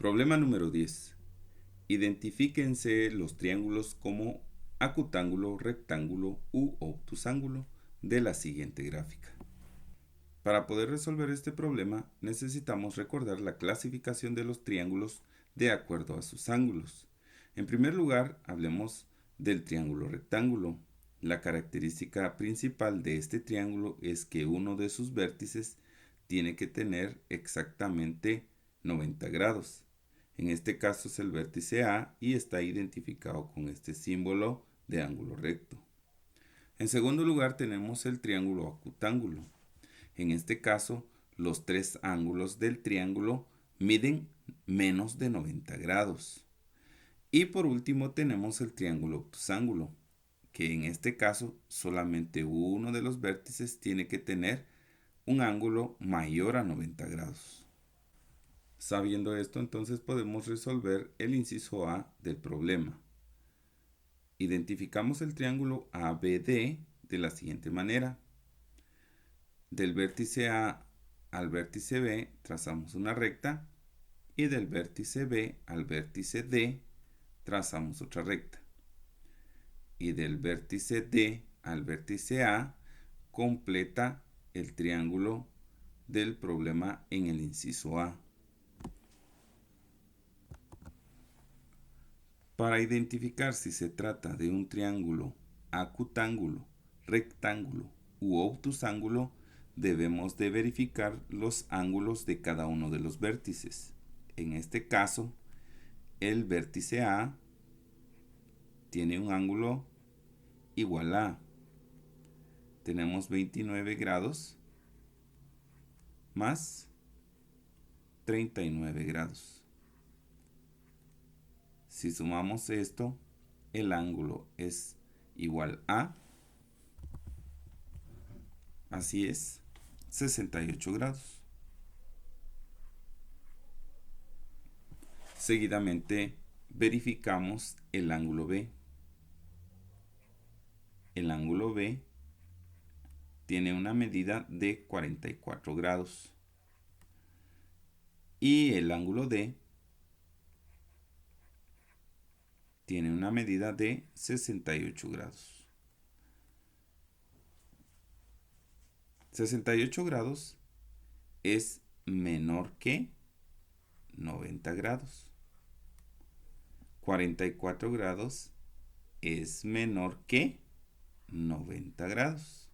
Problema número 10. Identifíquense los triángulos como acutángulo, rectángulo u obtusángulo de la siguiente gráfica. Para poder resolver este problema necesitamos recordar la clasificación de los triángulos de acuerdo a sus ángulos. En primer lugar, hablemos del triángulo rectángulo. La característica principal de este triángulo es que uno de sus vértices tiene que tener exactamente 90 grados. En este caso es el vértice A y está identificado con este símbolo de ángulo recto. En segundo lugar tenemos el triángulo acutángulo. En este caso, los tres ángulos del triángulo miden menos de 90 grados. Y por último tenemos el triángulo obtusángulo, que en este caso solamente uno de los vértices tiene que tener un ángulo mayor a 90 grados. Sabiendo esto, entonces podemos resolver el inciso A del problema. Identificamos el triángulo ABD de la siguiente manera. Del vértice A al vértice B trazamos una recta y del vértice B al vértice D trazamos otra recta. Y del vértice D al vértice A completa el triángulo del problema en el inciso A. Para identificar si se trata de un triángulo acutángulo, rectángulo u obtusángulo, debemos de verificar los ángulos de cada uno de los vértices. En este caso, el vértice A tiene un ángulo igual a, tenemos 29 grados más 39 grados. Si sumamos esto, el ángulo es igual a, así es, 68 grados. Seguidamente verificamos el ángulo B. El ángulo B tiene una medida de 44 grados. Y el ángulo D tiene una medida de 68 grados. 68 grados es menor que 90 grados. 44 grados es menor que 90 grados.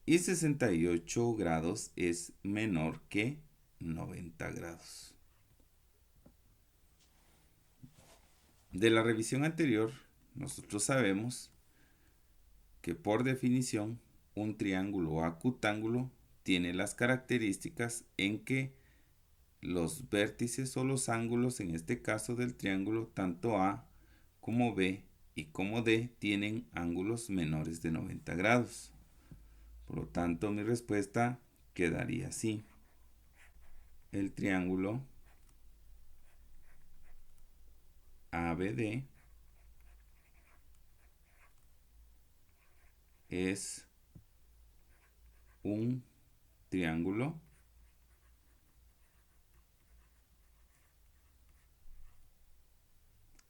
Y 68 grados es menor que 90 grados. De la revisión anterior, nosotros sabemos que por definición un triángulo acutángulo tiene las características en que los vértices o los ángulos, en este caso del triángulo, tanto A como B y como D, tienen ángulos menores de 90 grados. Por lo tanto, mi respuesta quedaría así. El triángulo ABD es un triángulo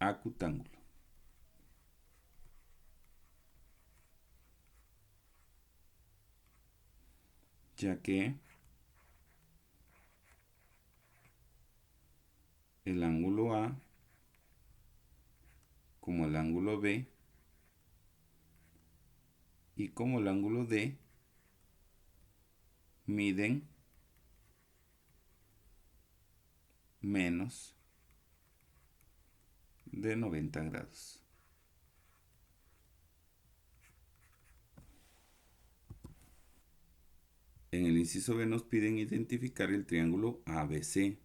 acutángulo. Ya que el ángulo A como el ángulo B y como el ángulo D miden menos de 90 grados. En el inciso B nos piden identificar el triángulo ABC.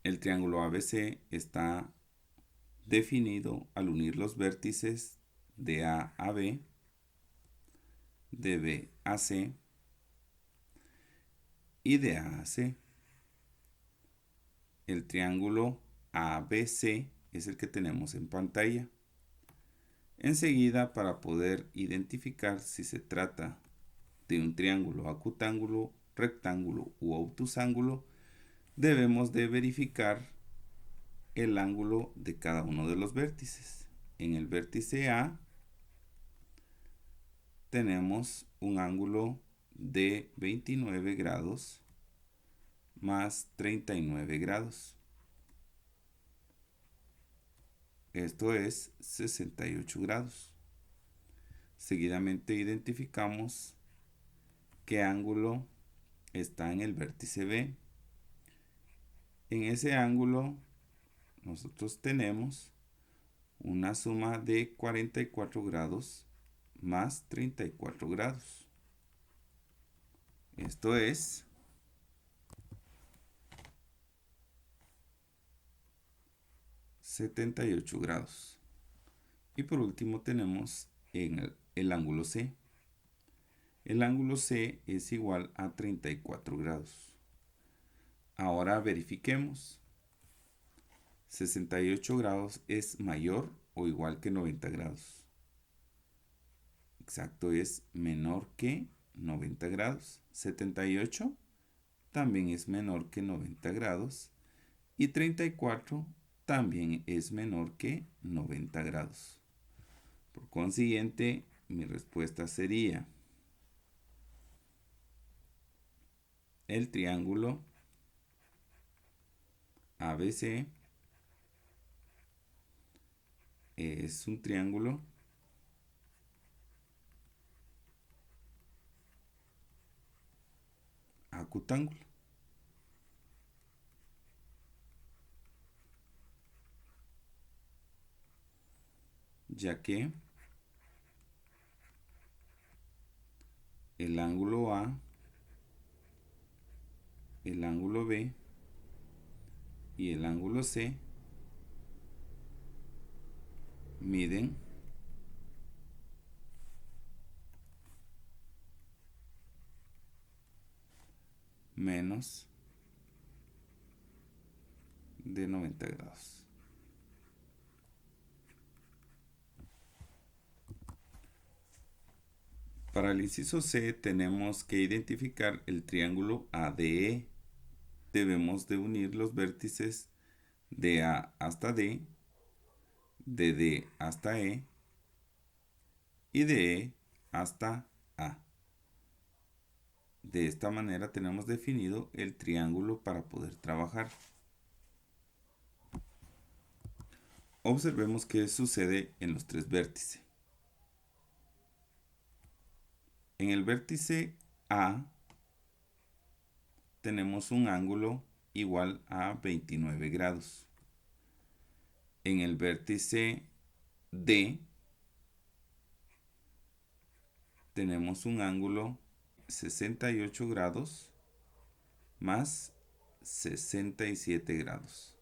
El triángulo ABC está definido al unir los vértices de A a B, de B a C y de A a C. El triángulo ABC es el que tenemos en pantalla. Enseguida, para poder identificar si se trata de un triángulo acutángulo rectángulo u obtusángulo, debemos de verificar el ángulo de cada uno de los vértices. En el vértice A tenemos un ángulo de 29 grados más 39 grados. Esto es 68 grados. Seguidamente identificamos qué ángulo está en el vértice B. En ese ángulo nosotros tenemos una suma de 44 grados más 34 grados. Esto es 78 grados. Y por último tenemos el ángulo C. El ángulo C es igual a 34 grados. Ahora verifiquemos. 68 grados es mayor o igual que 90 grados. Exacto, es menor que 90 grados. 78 también es menor que 90 grados. Y 34 también es menor que 90 grados. Por consiguiente, mi respuesta sería el triángulo ABC es un triángulo acutángulo, ya que el ángulo A, el ángulo B y el ángulo C miden menos de 90 grados. Para el inciso C tenemos que identificar el triángulo ADE. Debemos de unir los vértices de A hasta D, de D hasta E y de E hasta A. De esta manera tenemos definido el triángulo para poder trabajar. Observemos qué sucede en los tres vértices. En el vértice A tenemos un ángulo igual a 29 grados. En el vértice D tenemos un ángulo 68 grados más 67 grados,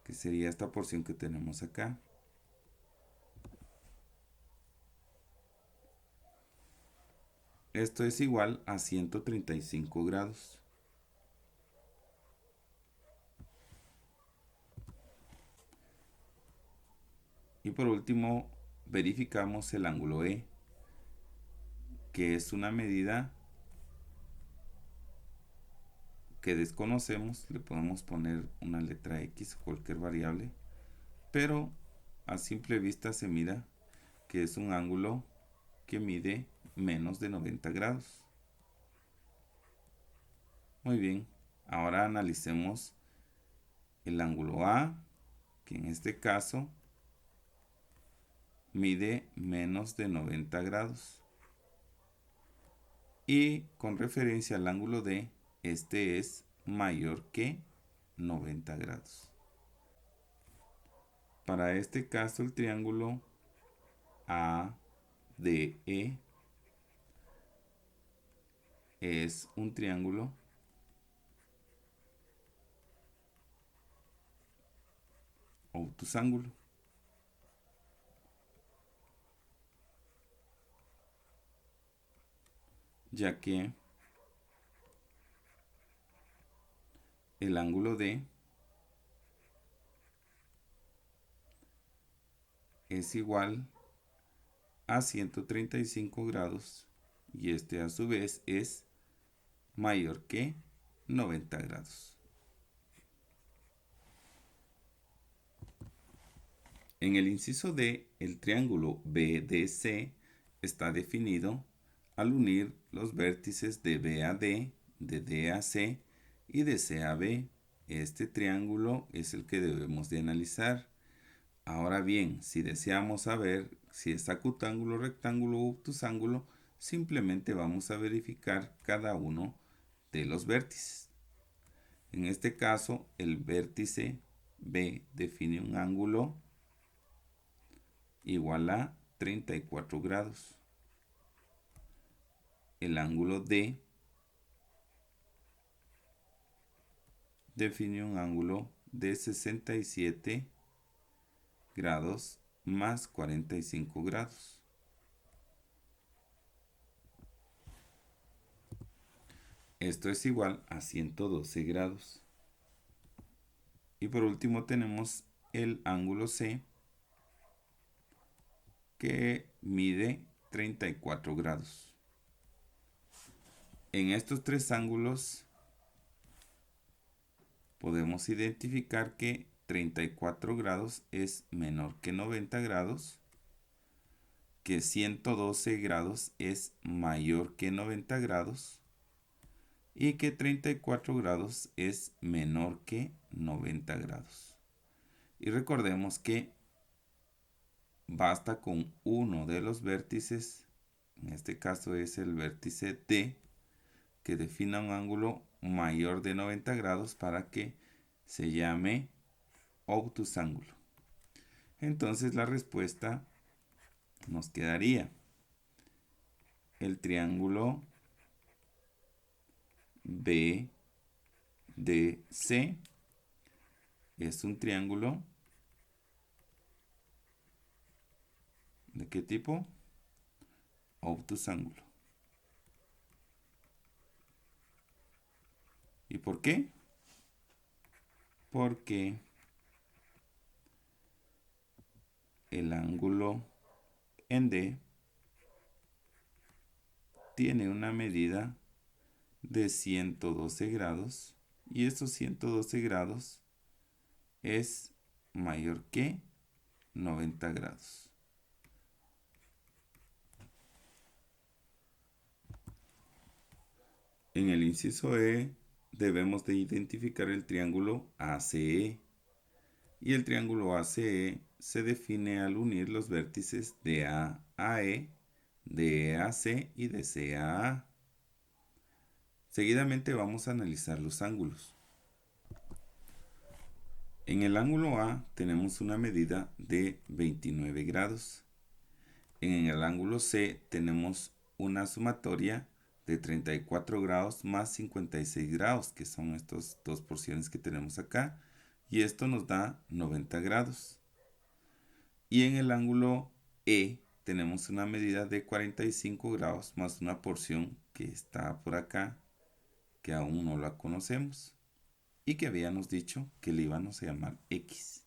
que sería esta porción que tenemos acá. Esto es igual a 135 grados. Y por último, verificamos el ángulo E, que es una medida que desconocemos. Le podemos poner una letra X o cualquier variable, pero a simple vista se mira que es un ángulo que mide menos de 90 grados. Muy bien, ahora analicemos el ángulo A, que en este caso mide menos de 90 grados. Y con referencia al ángulo D, este es mayor que 90 grados. Para este caso, el triángulo ADE es un triángulo obtusángulo, ya que el ángulo D es igual a 135 grados y este a su vez es mayor que 90 grados. En el inciso D, el triángulo BDC está definido al unir los vértices de B a D, de D a C y de C a B. Este triángulo es el que debemos de analizar. Ahora bien, si deseamos saber si es acutángulo, rectángulo u obtusángulo, simplemente vamos a verificar cada uno de los vértices. En este caso, el vértice B define un ángulo igual a 34 grados. El ángulo D define un ángulo de 67 grados más 45 grados. Esto es igual a 112 grados. Y por último tenemos el ángulo C, que mide 34 grados. En estos tres ángulos podemos identificar que 34 grados es menor que 90 grados, que 112 grados es mayor que 90 grados y que 34 grados es menor que 90 grados. Y recordemos que basta con uno de los vértices, en este caso es el vértice D, que defina un ángulo mayor de 90 grados para que se llame obtusángulo. Entonces la respuesta nos quedaría el triángulo BDC es un triángulo ¿de qué tipo? Obtusángulo. ¿Y por qué? Porque el ángulo en D tiene una medida de 112 grados y estos 112 grados es mayor que 90 grados. En el inciso E debemos de identificar el triángulo ACE y el triángulo ACE se define al unir los vértices de A a E, de E a C y de C a A. Seguidamente vamos a analizar los ángulos. En el ángulo A tenemos una medida de 29 grados. En el ángulo C tenemos una sumatoria de 34 grados más 56 grados, que son estas dos porciones que tenemos acá. Y esto nos da 90 grados. Y en el ángulo E tenemos una medida de 45 grados más una porción que está por acá, que aún no la conocemos y que habíamos dicho que le íbamos a llamar X.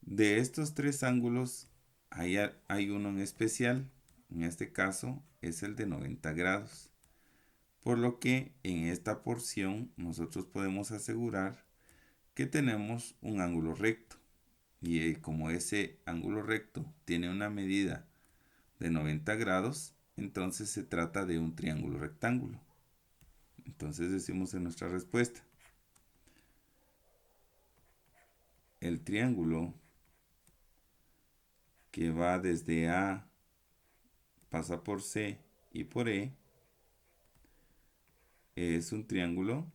De estos tres ángulos hay uno en especial, en este caso es el de 90 grados, por lo que en esta porción nosotros podemos asegurar que tenemos un ángulo recto y como ese ángulo recto tiene una medida de 90 grados, entonces se trata de un triángulo rectángulo. Entonces decimos en nuestra respuesta, el triángulo que va desde A, pasa por C y por E, es un triángulo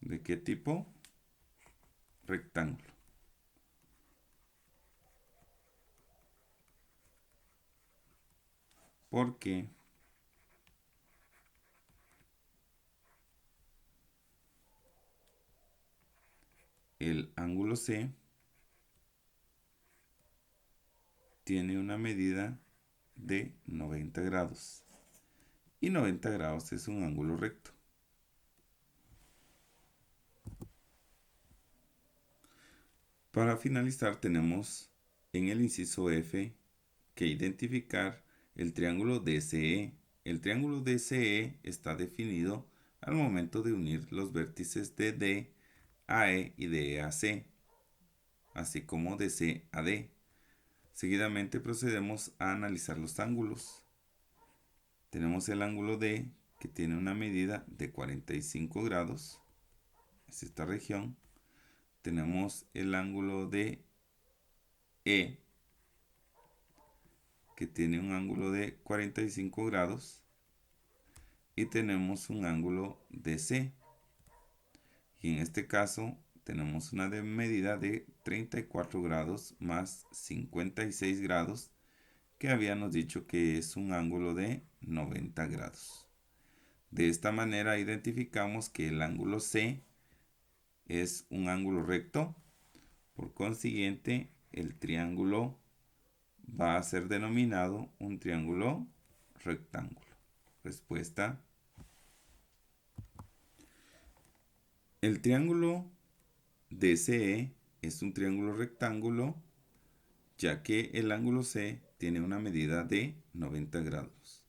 ¿de qué tipo? Rectángulo. Porque el ángulo C tiene una medida de 90 grados. Y 90 grados es un ángulo recto. Para finalizar tenemos en el inciso F que identificar el triángulo DCE. El triángulo DCE está definido al momento de unir los vértices de D a E y de E a C, así como de C a D. Seguidamente procedemos a analizar los ángulos. Tenemos el ángulo D, que tiene una medida de 45 grados, es esta región. Tenemos el ángulo de E, que tiene un ángulo de 45 grados. Y tenemos un ángulo de C. Y en este caso tenemos una medida de 34 grados más 56 grados, que habíamos dicho que es un ángulo de 90 grados. De esta manera identificamos que el ángulo C es un ángulo recto. Por consiguiente, el triángulo va a ser denominado un triángulo rectángulo. Respuesta. El triángulo DCE es un triángulo rectángulo, ya que el ángulo C tiene una medida de 90 grados.